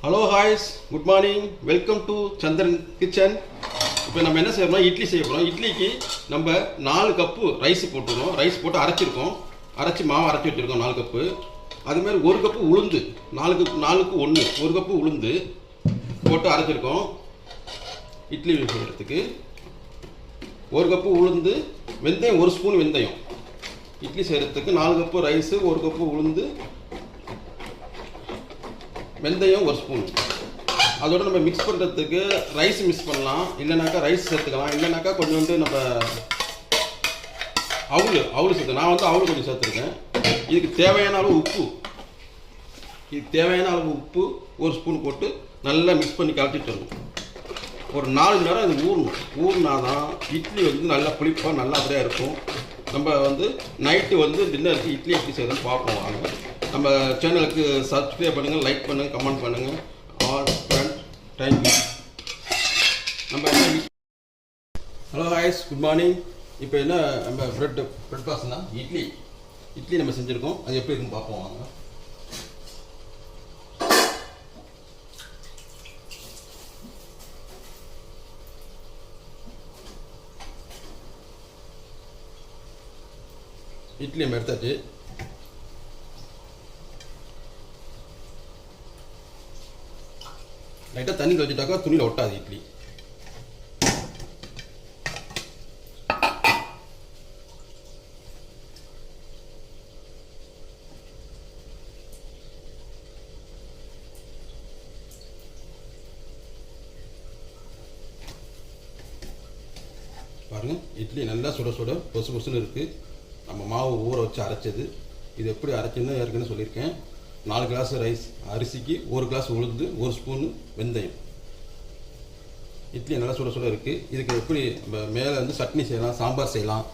Hello hi's, good morning, welcome to Chandran kitchen. இப்போ நம்ம என்ன செய்யறோம், இட்லி செய்ய போகிறோம். இட்லிக்கு நம்ம 4 கப்பு ரைஸ் போட்டுருவோம். ரைஸ் போட்டு அரைச்சிருக்கோம், மாவு அரைச்சி வச்சுருக்கோம் 4 கப்பு. அதுமாதிரி 1 கப்பு உளுந்து, 4க்கு 1 1 கப்பு உளுந்து போட்டு அரைச்சிருக்கோம். இட்லி செய்கிறதுக்கு 1 கப்பு உளுந்து, வெந்தயம் 1 ஸ்பூன் வெந்தயம். இட்லி செய்கிறதுக்கு 4 கப்பு ரைஸு, 1 கப்பு உளுந்து, வெந்தயம் 1 ஸ்பூன். அதோட நம்ம மிக்ஸ் பண்ணுறதுக்கு ரைஸ் மிக்ஸ் பண்ணலாம், இல்லைனாக்கா ரைஸ் சேர்த்துக்கலாம், இல்லைனாக்கா கொஞ்சோண்டு நம்ம அவுள் சேர்த்து. நான் அவுள் கொஞ்சம் சேர்த்துருக்கேன். இதுக்கு தேவையான அளவு உப்பு, 1 ஸ்பூன் போட்டு நல்லா மிக்ஸ் பண்ணி கலட்டிட்டு வரணும். ஒரு 4 மணி நேரம் இது ஊறினாதான் இட்லி நல்லா புளிப்பாக நல்லா அப்படியே இருக்கும். நம்ம நைட்டு டின்னருக்கு இட்லி எப்படி செய்யறதுன்னு பார்ப்போம் வாங்க. நம்ம சேனலுக்கு சப்ஸ்கிரைப் பண்ணுங்கள், லைக் பண்ணுங்கள், கமெண்ட் பண்ணுங்கள். All friends, thank you. நம்ம ஹலோ ஹாய்ஸ், குட் மார்னிங். இப்போ என்ன நம்ம பிரெட் பாஸ்னா இட்லி நம்ம செஞ்சுருக்கோம். அது எப்படி இருக்குன்னு பார்ப்போம் வாங்க. இட்லி நம்ம எடுத்தாச்சு. லைட்டாக தண்ணி வச்சுட்டாக்கா துணியில் ஒட்டாது இட்லி. பாருங்கள், இட்லி நல்லா சுட பொசுன்னு இருக்குது. நம்ம மாவு ஊற வச்சு அரைச்சது. இது எப்படி அரைச்சுன்னு ஏற்கனவே சொல்லியிருக்கேன். 4 கிளாஸ் ரைஸ் அரிசிக்கு 1 கிளாஸ் உளுந்து, 1 ஸ்பூனு வெந்தயம். இட்லி நல்லா சுட இருக்குது. இதுக்கு எப்படி நம்ம மேலே சட்னி செய்யலாம், சாம்பார் செய்யலாம்.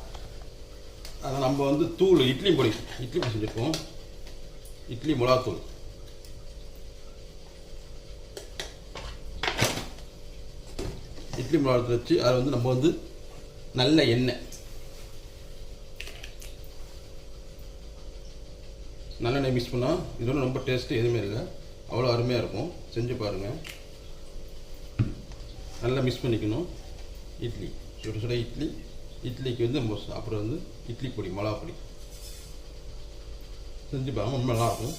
அதனால் நம்ம தூள் இட்லி பொடி செஞ்சுருக்கோம். இட்லி மிளகாத்தூள், இட்லி மிளகாத்தூள் வச்சு அதை நம்ம நல்ல எண்ணெய், நல்லெண்ணெய் மிக்ஸ் பண்ணால் இதோட ரொம்ப டேஸ்ட்டு எதுவுமே இல்லை, அவ்வளோ அருமையாக இருக்கும். செஞ்சு பாருங்கள். நல்லா மிக்ஸ் பண்ணிக்கணும். இட்லி சுட இட்லிக்கு அப்புறம் இட்லி பொடி, மிளகா பொடி செஞ்சு பாருங்கள், ரொம்ப நல்லாயிருக்கும்.